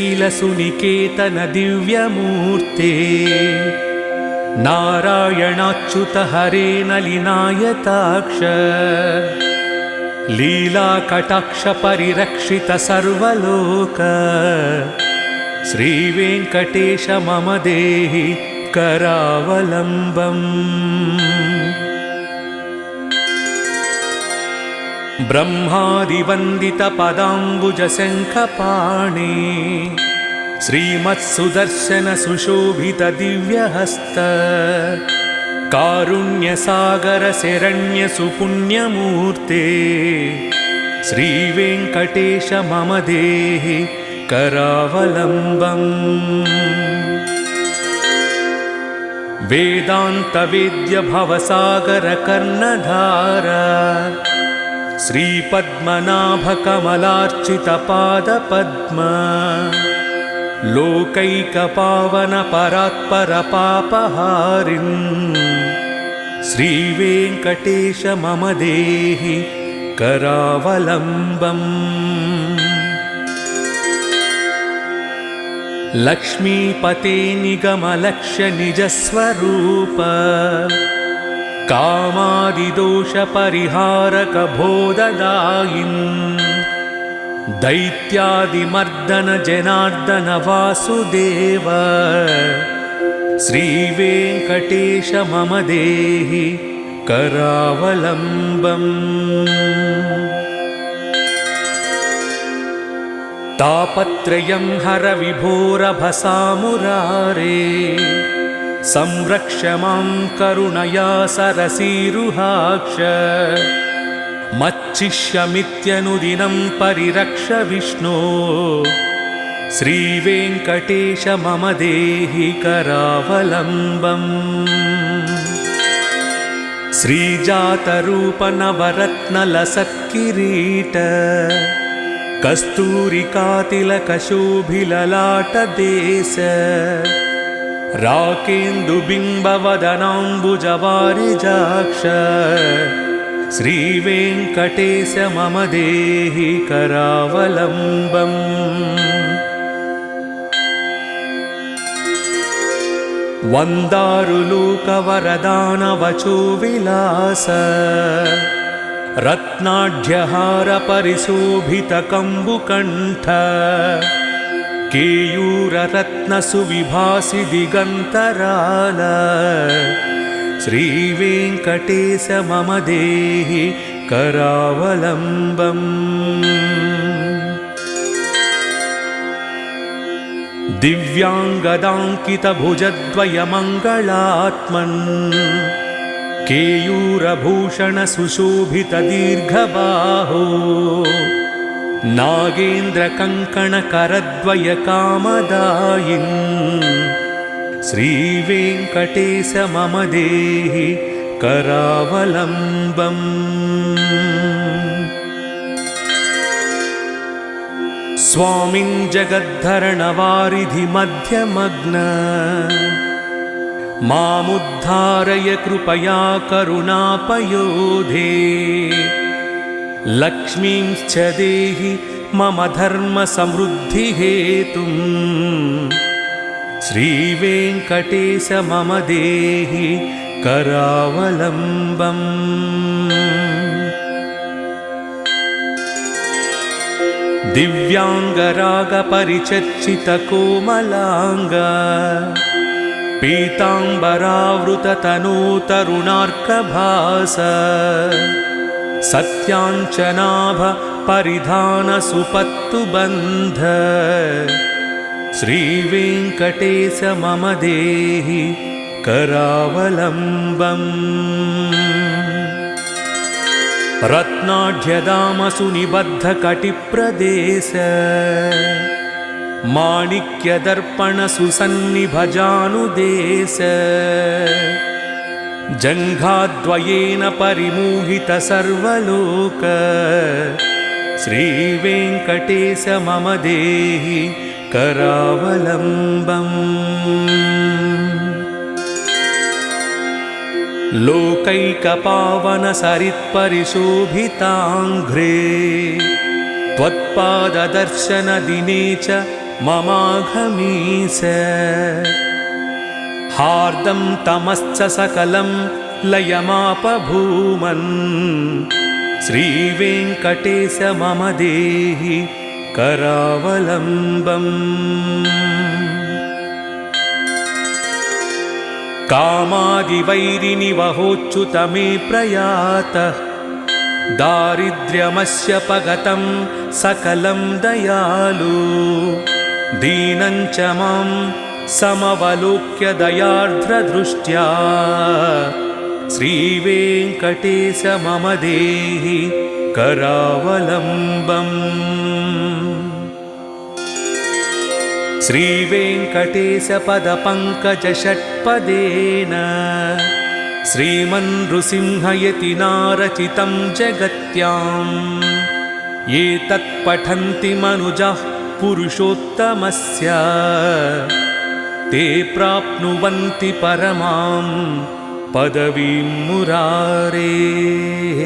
श्रीशेषशैलसुनिकेतन दिव्यमूर्ते नारायणाच्युत हरे नलिनायताक्ष लीलाकटाक्ष परिरक्षित सर्वलोक श्रीवेङ्कटेश मम देहि करावलम्बम्। ब्रह्मादिवन्दित पदाम्बुज शङ्खपाणि श्रीमत्सुदर्शन सुशोभित दिव्यहस्त कारुण्यसागर शरण्य सुपुण्यमूर्ते श्रीवेङ्कटेश मम देहि करावलम्बम्। वेदान्त वेद्य भवसागर कर्णधार श्रीपद्मनाभ कमलार्चित पादपद्म लोकैकपावन परात्पर पापहारिन् श्रीवेङ्कटेश मम देहि करावलम्बम्। लक्ष्मीपते निगमलक्ष्य निजस्वरूप कामादिदोष परिहारक बोधदायिन् दैत्यादिमर्दन जनार्दन वासुदेव श्रीवेङ्कटेश मम देहि करावलम्बम्। तापत्रयं हर विभोरभसामुरारे संरक्ष मां करुणया सरसीरुहाक्ष मच्चिष्यमित्यनुदिनं परिरक्ष विष्णो श्रीवेङ्कटेश मम देहि करावलम्बम्। श्रीजातरूप नवरत्नलसत्किरीट कस्तूरिकातिलकशोभिललाटदेश राकेन्दुबिम्बवदनाम्बुजवारिजाक्ष श्रीवेङ्कटेश मम देहि करावलम्बम्। वन्दारुलोकवरदानवचो विलास रत्नाढ्यहार परिशोभित कम्बुकण्ठ केयूररत्नसुविभासि दिगन्तराल श्रीवेङ्कटेश मम देहि करावलम्बम्। दिव्याङ्गदाङ्कितभुजद्वयमङ्गलात्मन् केयूरभूषण सुशोभित दीर्घबाहो नागेन्द्रकङ्कणकरद्वय कामदायिन् श्रीवेङ्कटेश मम देहि करावलम्बम्। स्वामिन् जगद्धरणवारिधि मध्यमग्न मामुद्धारय कृपया करुणापयोधे लक्ष्मींश्च देहि मम धर्म समृद्धिहेतुं श्रीवेङ्कटेश मम देहि करावलम्बम्। दिव्याङ्गरागपरिचर्चित कोमलाङ्ग पीताम्बरावृततनूतरुणार्कभास सत्याञ्चनाभ परिधान सुपत्तुबन्ध श्रीवेङ्कटेश मम देहि करावलम्बम्। रत्नाढ्यदामसुनिबद्धकटिप्रदेश माणिक्यदर्पण सुसन्निभजानुदेश जङ्घाद्वयेन परिमोहित सर्वलोक श्रीवेङ्कटेश मम देहि करावलम्बम् लोकैकपावनसरित्परिशोभिताङ्घ्रे त्वत्पाददर्शनदिने च ममाघमीस हार्दं तमश्च सकलं लयमापभूमन् श्रीवेङ्कटेश मम देहि करावलम्बम् कामादिवैरिनिवहोच्युत मे प्रयातः दारिद्र्यमस्य पगतं सकलं दयालु दीनं च मां समवलोक्य दयार्द्रदृष्ट्या श्रीवेङ्कटेश मम देहि करावलम्बम् श्रीवेङ्कटेशपदपङ्कजषट्पदेन श्रीमन्नृसिंहयतिनारचितं जगत्याम् ये तत्पठन्ति मनुजाः पुरुषोत्तमस्य ते प्राप्नुवन्ति परमां पदवीं मुरारेः।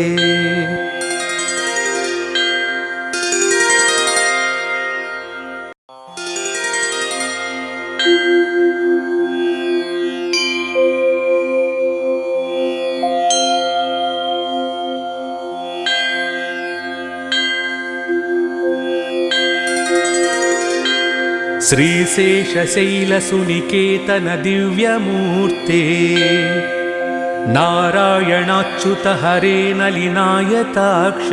श्रीशेषशैलसुनिकेतन दिव्यमूर्ते नारायणाच्युत हरे नलिनायताक्ष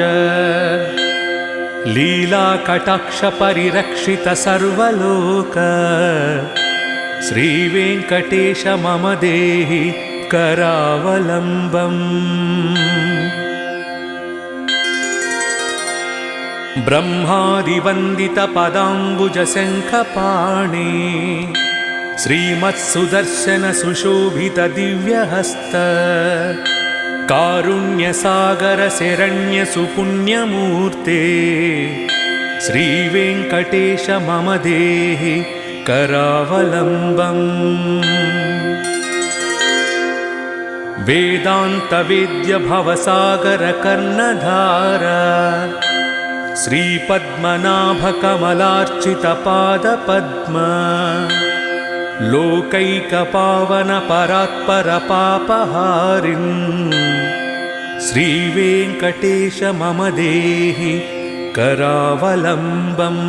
लीलाकटाक्ष परिरक्षित सर्वलोक श्रीवेङ्कटेश मम देहि करावलम्बम् ब्रह्मादिवन्दितपदाम्बुजशङ्खपाणि श्रीमत्सुदर्शन सुशोभित दिव्यहस्त कारुण्यसागर शरण्य सुपुण्यमूर्ते श्रीवेङ्कटेश मम देहि करावलम्बम् वेदान्तवेद्य भवसागर कर्णधार श्रीपद्मनाभकमलार्चितपादपद्म लोकैकपावनपरात्परपापहारिन् श्रीवेङ्कटेश मम देहि करावलम्बम्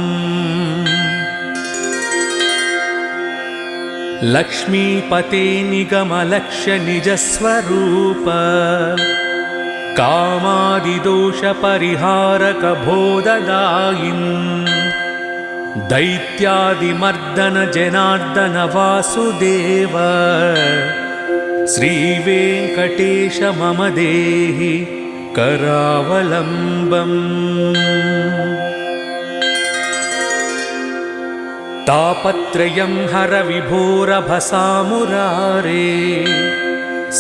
लक्ष्मीपते निगमलक्ष्य निजस्वरूप कामादिदोषपरिहारक बोधदायिन् दैत्यादिमर्दन जनार्दन वासुदेव श्रीवेङ्कटेश मम देहि करावलम्बम् तापत्रयं हर विभोरभसामुरारे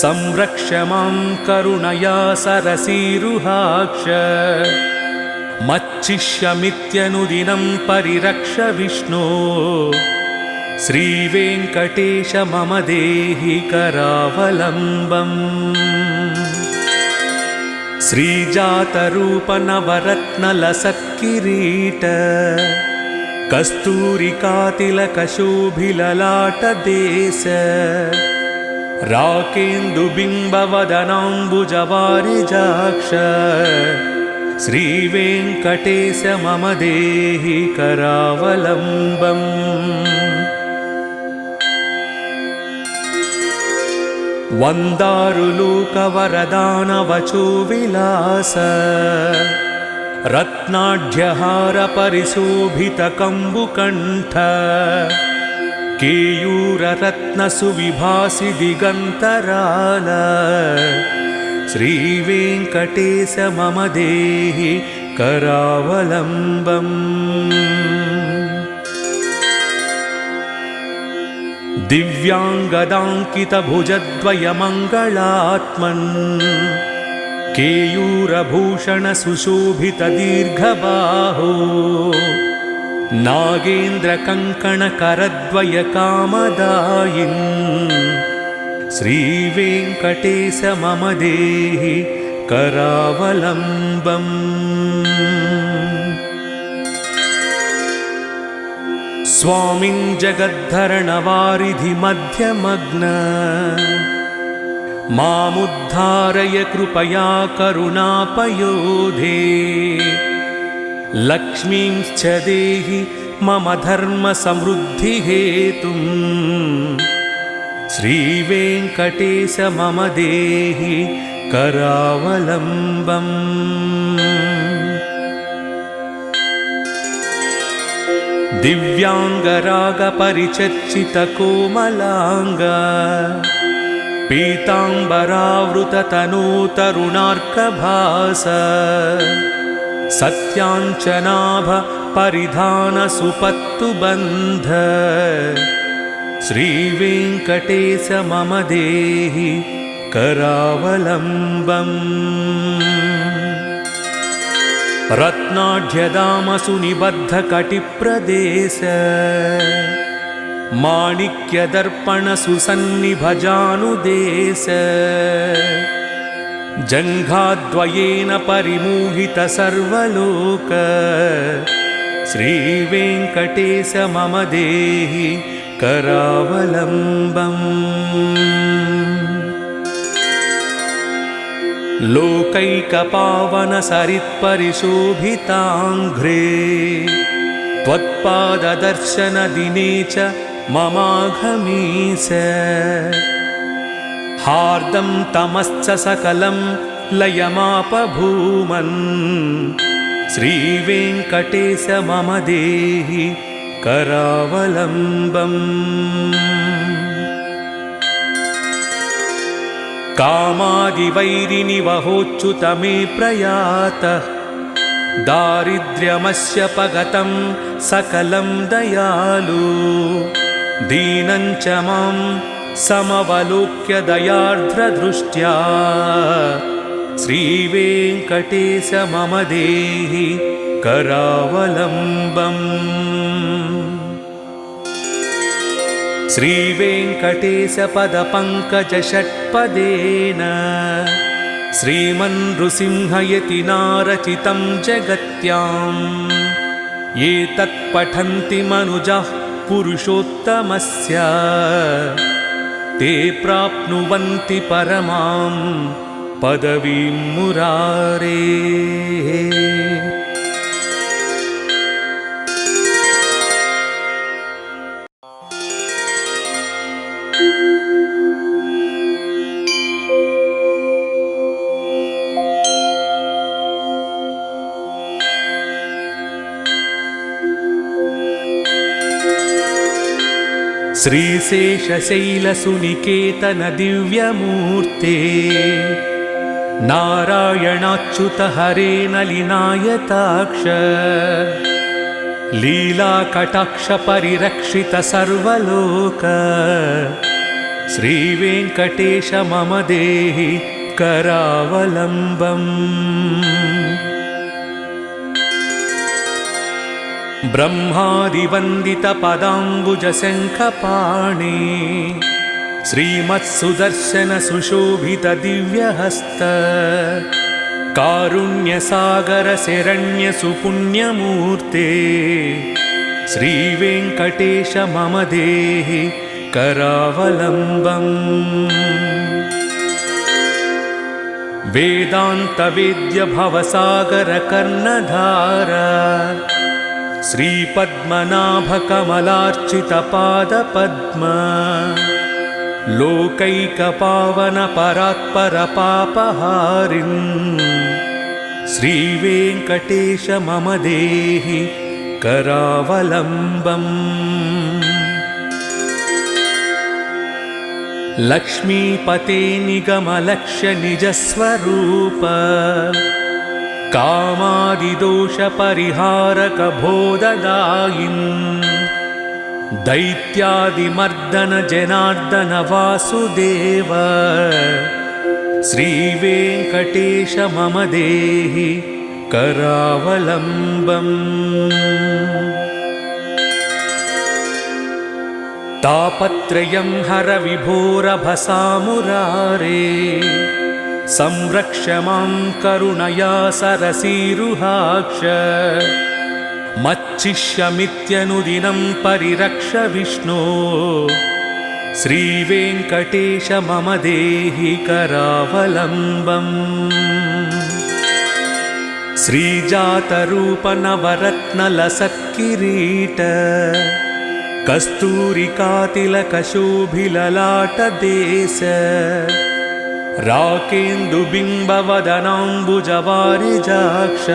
संरक्ष मां करुणया सरसीरुहाक्ष मच्चिष्यमित्यनुदिनं परिरक्ष विष्णो श्रीवेङ्कटेश मम देहि करावलम्बम् श्रीजातरूपनवरत्नलसत्किरीट कस्तूरिकातिलकशोभिललाटदेश राकेन्दुबिम्बवदनाम्बुजवारिजाक्ष श्रीवेङ्कटेश मम देहि करावलम्बम् वन्दारुलोकवरदानवचो विलास रत्नाढ्यहार परिशोभितकम्बुकण्ठ केयूररत्नसुविभासि दिगन्तराल श्रीवेङ्कटेश मम देहि करावलम्बम् दिव्याङ्गदाङ्कितभुजद्वयमङ्गलात्मन् केयूरभूषण सुशोभित दीर्घबाहो नागेन्द्रकङ्कणकरद्वयकामदायिन् श्रीवेङ्कटेश मम देहि करावलम्बम्। स्वामिन् जगद्धरणवारिधि मध्यमग्न मामुद्धारय कृपया करुणापयोधे। लक्ष्मींश्च देहि मम धर्मसमृद्धिहेतुं श्रीवेङ्कटेश मम देहि करावलम्बम्। दिव्याङ्गरागपरिचर्चितकोमलाङ्ग पीताम्बरावृततनूतरुणार्कभास सत्याञ्चनाभ परिधानसुपत्तुबन्ध श्रीवेङ्कटेश मम देहि करावलम्बम्। रत्नाढ्यदामसुनिबद्धकटिप्रदेश माणिक्यदर्पणसुसन्निभजानुदेश जङ्घाद्वयेन परिमोहित सर्वलोक श्रीवेङ्कटेश मम देहि करावलम्बम्। लोकैकपावनसरित्परिशोभिताङ्घ्रे त्वत्पाददर्शनदिने च ममाघमीश हार्दं तमश्च सकलं लयमापभूमन् श्रीवेङ्कटेश मम देहि करावलम्बम्। कामादिवैरिनिवहोच्युत मे प्रयातः दारिद्र्यमस्य पगतं सकलं दयालु दीनं च मां समवलोक्य दयार्द्रदृष्ट्या श्रीवेङ्कटेश मम देहि करावलम्बम्। श्रीवेङ्कटेश पदपङ्कजषट्पदेन श्रीमन्नृसिंहयतिनारचितं जगत्याम् ये तत्पठन्ति मनुजाः पुरुषोत्तमस्य ते प्राप्नुवन्ति परमां पदवीं मुरारेः। श्रीशेषशैलसुनिकेतन दिव्यमूर्ते नारायणाच्युत हरे नलिनायताक्ष लीलाकटाक्ष परिरक्षित सर्वलोक श्रीवेङ्कटेश मम देहि करावलम्बम्। ब्रह्मादिवन्दितपदाम्बुजशङ्खपाणि श्रीमत्सुदर्शनसुशोभितदिव्यहस्त कारुण्यसागरशरण्यसुपुण्यमूर्ते श्रीवेङ्कटेश मम देहि करावलम्बम्। वेदान्तवेद्य भवसागरकर्णधार श्रीपद्मनाभकमलार्चितपादपद्म लोकैकपावनपरात्परपापहारिन् श्रीवेङ्कटेश मम देहि करावलम्बम्। लक्ष्मीपते निगमलक्ष्य निजस्वरूप कामादिदोषपरिहारक बोधदायिन् दैत्यादिमर्दन जनार्दन वासुदेव श्रीवेङ्कटेश मम देहि करावलम्बम्। तापत्रयं हर विभोरभसामुरारे संरक्ष मां करुणया सरसीरुहाक्ष मच्चिष्यमित्यनुदिनं परिरक्ष विष्णो श्रीवेङ्कटेश मम देहि करावलम्बम् श्रीजातरूपनवरत्नलसत्किरीट कस्तूरिकातिलकशोभिललाटदेश राकेन्दुबिम्बवदनाम्बुजवारिजाक्ष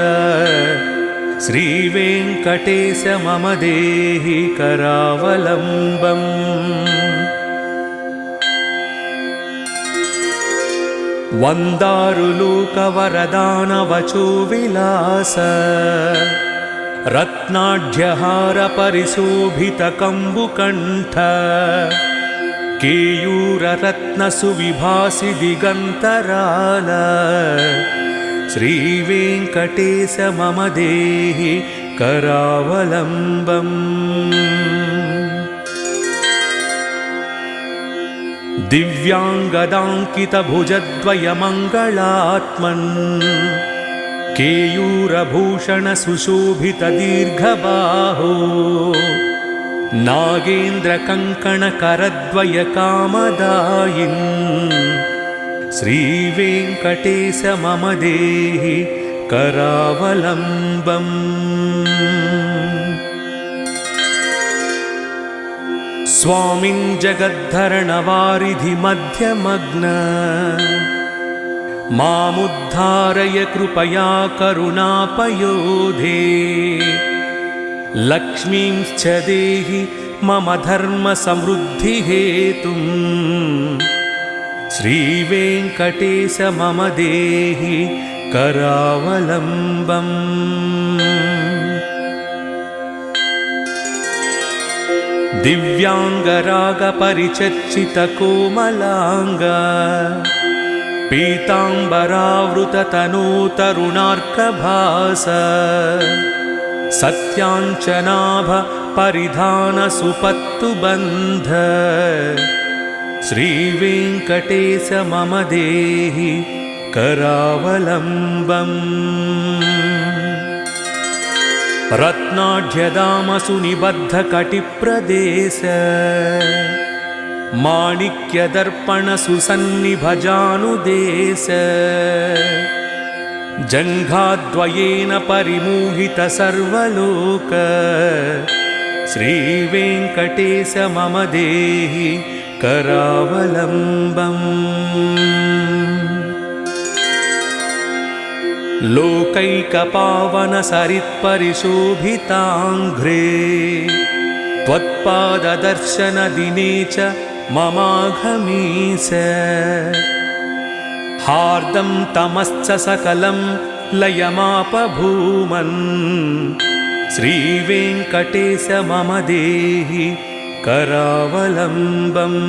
श्रीवेङ्कटेश मम देहि करावलम्बम् वन्दारुलोकवरदानवचो विलास रत्नाढ्यहार परिशोभितकम्बुकण्ठ केयूररत्नसुविभासि दिगन्तराल श्रीवेङ्कटेश मम देहि करावलम्बम् दिव्याङ्गदाङ्कितभुजद्वयमङ्गलात्मन् केयूरभूषणसुशोभितदीर्घबाहो नागेन्द्रकङ्कणकरद्वयकामदायिन् श्रीवेङ्कटेश मम देहि करावलम्बम् स्वामिन् जगद्धरणवारिधिमध्यमग्न मामुद्धारय कृपया करुणापयोधे लक्ष्मींश्च देहि मम धर्मसमृद्धिहेतुं श्रीवेङ्कटेश मम देहि करावलम्बम् दिव्याङ्गरागपरिचर्चितकोमलाङ्ग पीताम्बरावृततनोतरुणार्कभास सत्याञ्चनाभ परिधानसुपत्तुबन्ध श्रीवेङ्कटेश मम देहि करावलम्बम् रत्नाढ्यदामसु निबद्धकटिप्रदेश माणिक्यदर्पणसुसन्निभजानुदेश जङ्घाद्वयेन परिमोहित सर्वलोक श्रीवेङ्कटेश मम देहि करावलम्बम् लोकैकपावनसरित्परिशोभिताङ्घ्रे त्वत्पाददर्शनदिने च ममाघमीश हार्दं तमश्च सकलं लयमापभूमन् श्रीवेङ्कटेश मम देहि करावलम्बम्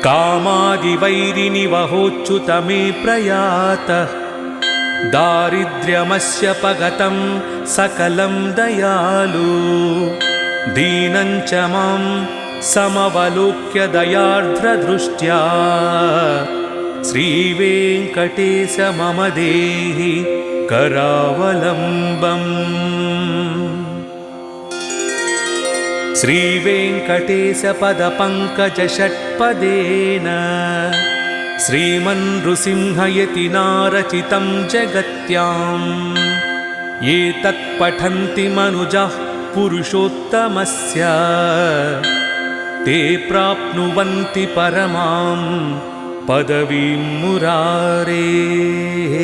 कामादिवैरिनिवहोच्युत मे प्रयातः दारिद्र्यमस्य पगतं सकलं दयालु दीनं च मां समवलोक्य दयार्द्रदृष्ट्या श्रीवेङ्कटेश मम देहि करावलम्बम् श्रीवेङ्कटेशपदपङ्कजषट्पदेन श्रीमन्नृसिंहयतिनारचितं जगत्याम् ये तत्पठन्ति मनुजाः पुरुषोत्तमस्य ते प्राप्नुवन्ति परमां पदवीं मुरारेः।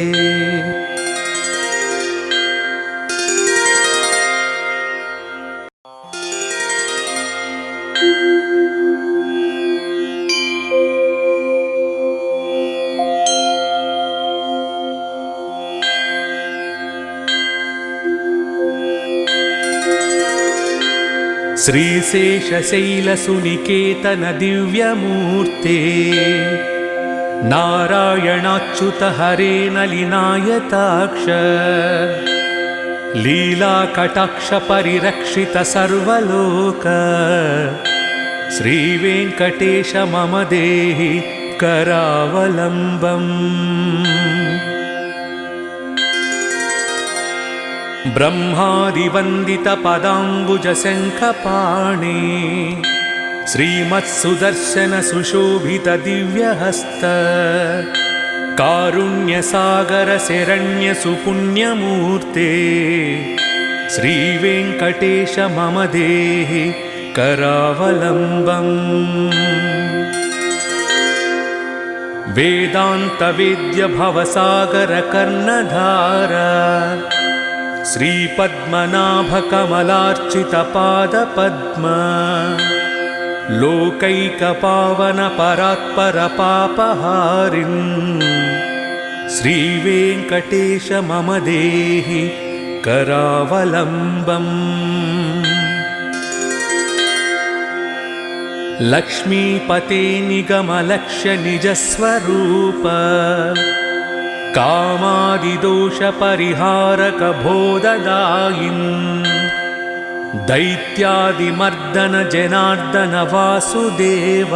श्रीशेषशैलसुनिकेतन दिव्यमूर्ते नारायणाच्युत हरे नलिनायताक्ष लीलाकटाक्षपरिरक्षित सर्वलोक श्रीवेङ्कटेश मम देहि करावलम्बम्। ब्रह्मादिवन्दितपदाम्बुजशङ्खपाणि श्रीमत्सुदर्शन सुशोभित दिव्यहस्त कारुण्यसागर शरण्य सुपुण्यमूर्ते श्रीवेङ्कटेश मम देहि करावलम्बम्। वेदान्तवेद्य भवसागर कर्णधारा श्रीपद्मनाभकमलार्चितपादपद्म लोकैकपावन परात्परपापहारिन् श्रीवेङ्कटेश मम देहि करावलम्बम्। लक्ष्मीपते निगमलक्ष्य निजस्वरूप कामादिदोषपरिहारक बोधदायिन् दैत्यादिमर्दन जनार्दन वासुदेव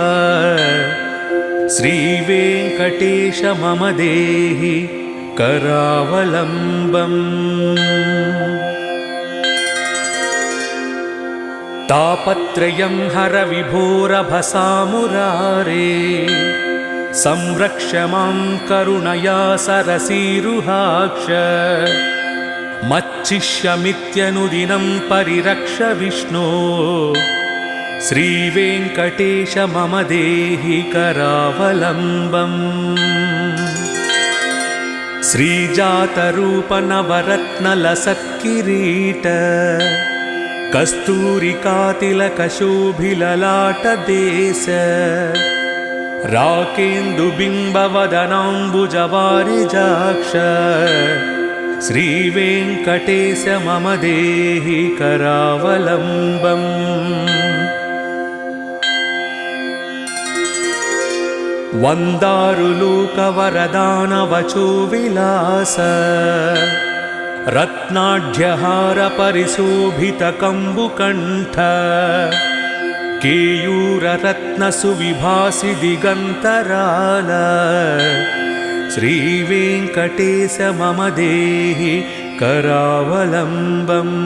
श्रीवेङ्कटेश मम देहि करावलम्बम्। तापत्रयं हर विभोरभसामुरारे संरक्ष मां करुणया सरसीरुहाक्ष मच्चिष्यमित्यनुदिनं परिरक्ष विष्णो श्रीवेङ्कटेश मम देहि करावलम्बम्। श्रीजातरूपनवरत्नलसत्किरीट कस्तूरिकातिलकशोभिललाटदेश राकेन्दुबिम्बवदनाम्बुजवारिजाक्ष श्रीवेङ्कटेश मम देहि करावलम्बम्। वन्दारुलोकवरदानवचो विलास रत्नाढ्यहार परिशोभित कम्बुकण्ठ केयूररत्नसुविभासि दिगन्तराल श्रीवेङ्कटेश मम देहि करावलम्बम्।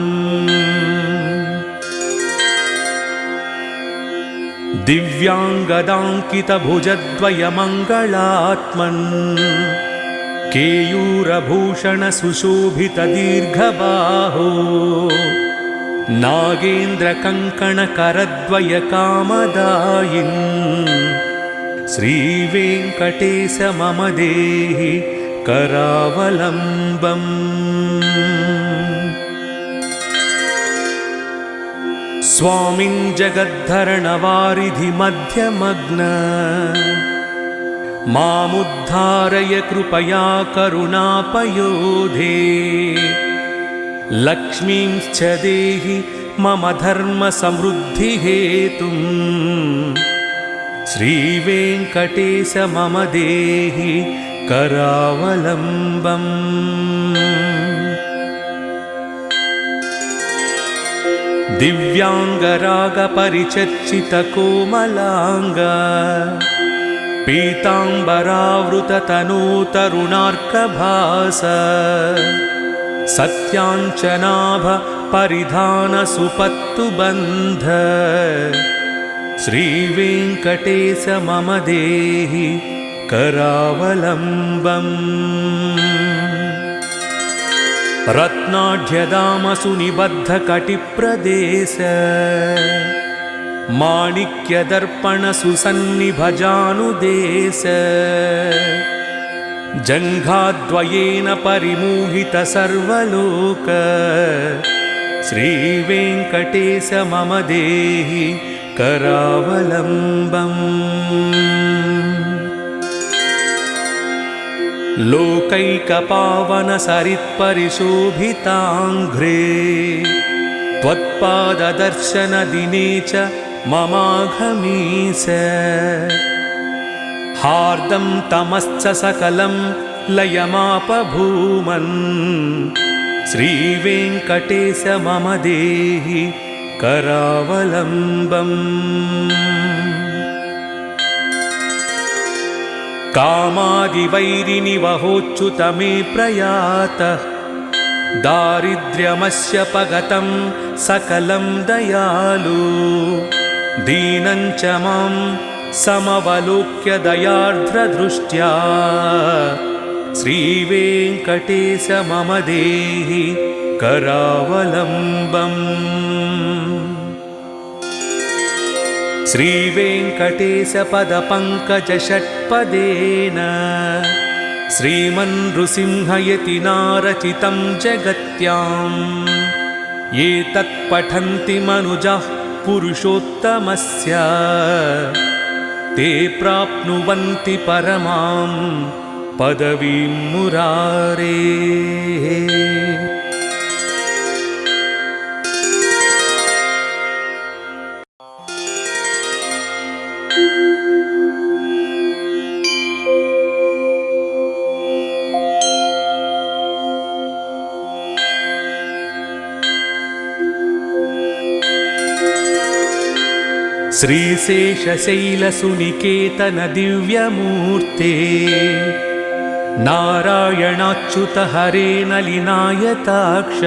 दिव्याङ्गदाङ्कितभुजद्वयमङ्गलात्मन् केयूरभूषण सुशोभित दीर्घबाहो नागेन्द्रकङ्कणकरद्वय कामदायिन् श्रीवेङ्कटेश मम देहि करावलम्बम्। स्वामिन् जगद्धरणवारिधि मध्यमग्न मामुद्धारय कृपया करुणापयोधे लक्ष्मींश्च देहि मम धर्मसमृद्धिहेतुं श्रीवेङ्कटेश मम देहि करावलम्बम्। दिव्याङ्गरागपरिचर्चितकोमलाङ्ग पीताम्बरावृततनूतरुणार्कभास सत्याञ्चनाभ परिधान सुपत्तुबन्ध श्रीवेङ्कटेश मम देहि करावलम्बम्। रत्नाढ्यदामसुनिबद्धकटिप्रदेश माणिक्यदर्पणसुसन्निभजानुदेश जङ्घाद्वयेन परिमोहित सर्वलोक श्रीवेङ्कटेश मम देहि करावलम्बम्। लोकैकपावन सरित्परिशोभिताङ्घ्रे त्वत्पाददर्शनदिने च ममाघमीश हार्दं तमश्च सकलं लयमापभूमन् श्रीवेङ्कटेश मम देहि करावलम्बम् कामादिवैरिनिवहोच्युत मे प्रयातः दारिद्र्यमस्य पगतं सकलं दयालु दीनं च मां समवलोक्य दयार्द्रदृष्ट्या श्रीवेङ्कटेश मम देहि करावलम्बम् श्रीवेङ्कटेशपदपङ्कजषट्पदेन श्रीमन्नृसिंहयतिनारचितं जगत्याम् ये तत्पठन्ति मनुजाः पुरुषोत्तमस्य ते प्राप्नुवन्ति परमां पदवीं मुरारेः। श्रीशेषशैलसुनिकेतन दिव्यमूर्ते नारायणाच्युत हरे नलिनायताक्ष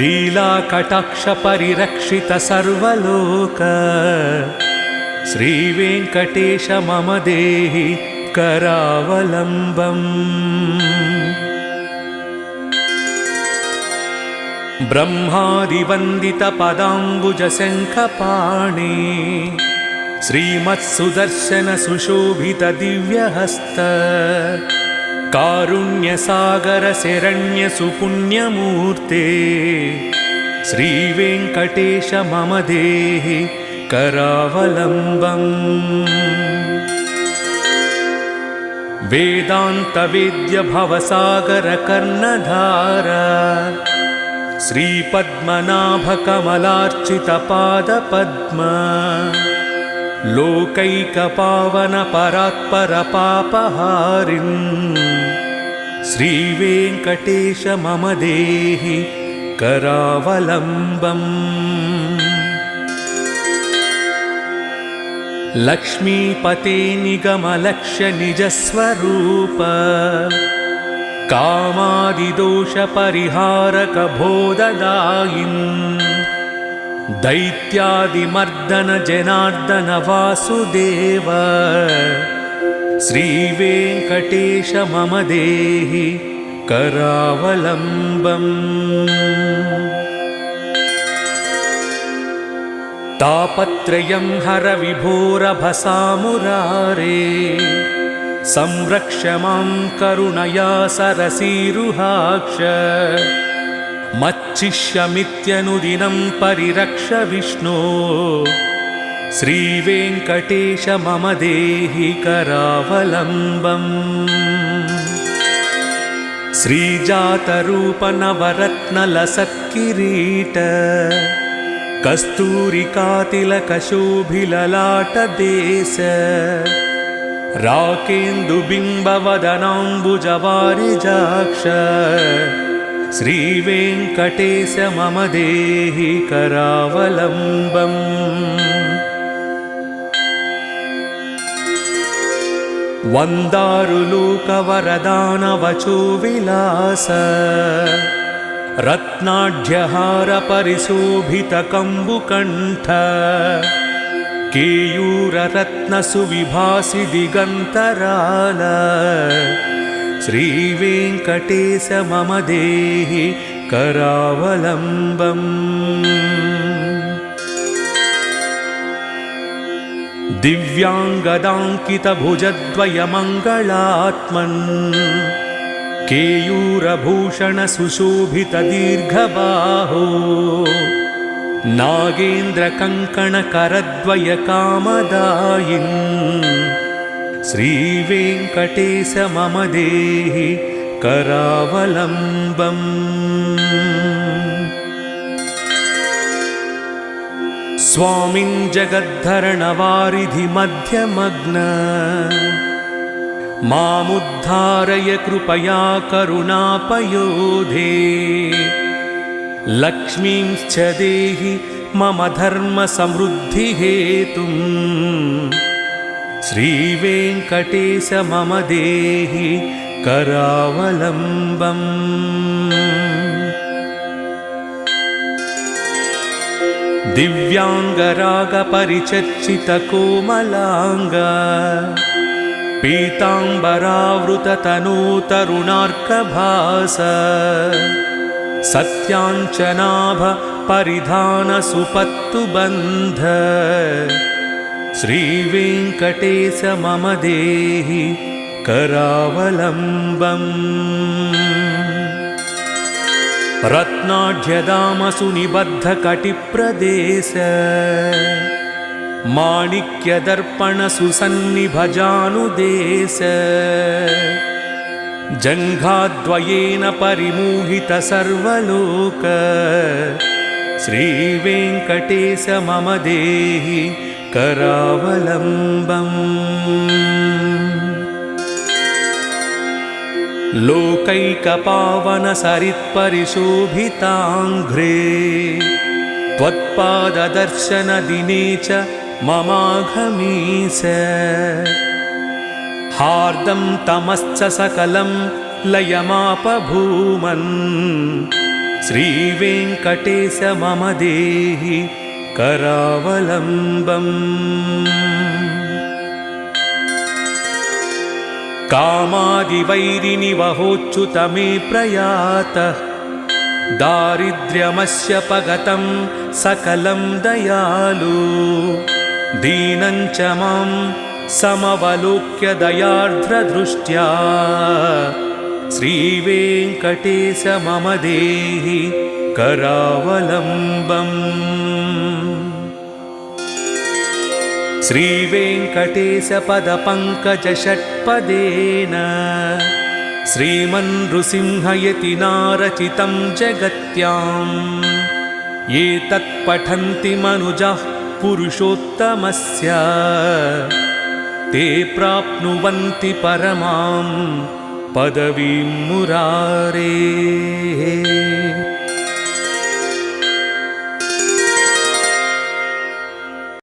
लीलाकटाक्ष परिरक्षित सर्वलोक श्रीवेङ्कटेश मम देहि करावलम्बम् ब्रह्मादिवन्दितपदाम्बुजशङ्खपाणि श्रीमत्सुदर्शन सुशोभित दिव्यहस्त कारुण्यसागर शरण्य सुपुण्यमूर्ते श्रीवेङ्कटेश मम देहि करावलम्बम् वेदान्तवेद्य भवसागर कर्णधार श्रीपद्मनाभकमलार्चित पादपद्म लोकैकपावन परात्पर पापहारिन् श्रीवेङ्कटेश मम देहि करावलम्बम् लक्ष्मीपते निगमलक्ष्य निजस्वरूप कामादिदोषपरिहारक बोधदायिन् दैत्यादिमर्दन जनार्दन वासुदेव श्रीवेङ्कटेश मम देहि करावलम्बम् तापत्रयं हर विभोरभसामुरारे संरक्ष मां करुणया सरसीरुहाक्ष मच्चिष्यमित्यनुदिनं परिरक्ष विष्णो श्रीवेङ्कटेश मम देहि करावलम्बम् श्रीजातरूपनवरत्नलसत्किरीट कस्तूरिकातिलकशोभिललाटदेश राकेन्दुबिम्बवदनाम्बुजवारिजाक्ष श्रीवेङ्कटेश मम देहि करावलम्बम् वन्दारुलोकवरदानवचो विलास रत्नाढ्यहार परिशोभितकम्बुकण्ठ केयूररत्नसुविभासि दिगन्तराल श्रीवेङ्कटेश मम देहि करावलम्बम् दिव्याङ्गदाङ्कितभुजद्वयमङ्गलात्मन् केयूरभूषणसुशोभितदीर्घबाहो नागेन्द्रकङ्कणकरद्वयकामदायिन् श्रीवेङ्कटेश मम देहि करावलम्बम् स्वामिन् जगद्धरणवारिधि मध्यमग्न मामुद्धारय कृपया करुणापयोधे लक्ष्मींश्च देहि मम धर्मसमृद्धिहेतुम् श्रीवेङ्कटेश मम देहि करावलम्बम्। दिव्याङ्गरागपरिचर्चितकोमलाङ्ग पीताम्बरावृततनूतरुणार्कभास सत्याञ्चनाभ परिधानसुपत्तुबन्ध श्रीवेङ्कटेश मम देहि करावलम्बम्। रत्नाढ्यदामसुनिबद्धकटिप्रदेश माणिक्यदर्पणसुसन्निभजानुदेश जङ्घाद्वयेन परिमोहितसर्वलोक श्रीवेङ्कटेश मम देहि करावलम्बम्। लोकैकपावनसरित्परिशोभिताङ्घ्रे त्वत्पाददर्शनदिने च ममाघमीस हार्दं तमश्च सकलं लयमापभूमन् श्रीवेङ्कटेश मम देहि करावलम्बम्। कामादिवैरिनिवहोच्युत मे प्रयातः दारिद्र्यमस्य पगतं सकलं दयालु दीनं च मां समवलोक्य दयार्द्रदृष्ट्या श्रीवेङ्कटेश मम देहि करावलम्बम्। श्रीवेङ्कटेश पदपङ्कजषट्पदेन श्रीमन्नृसिंहयतिना रचितं जगत्याम् ये तत्पठन्ति मनुजाः पुरुषोत्तमस्य ते प्राप्नुवन्ति परमां पदवीं मुरारेः।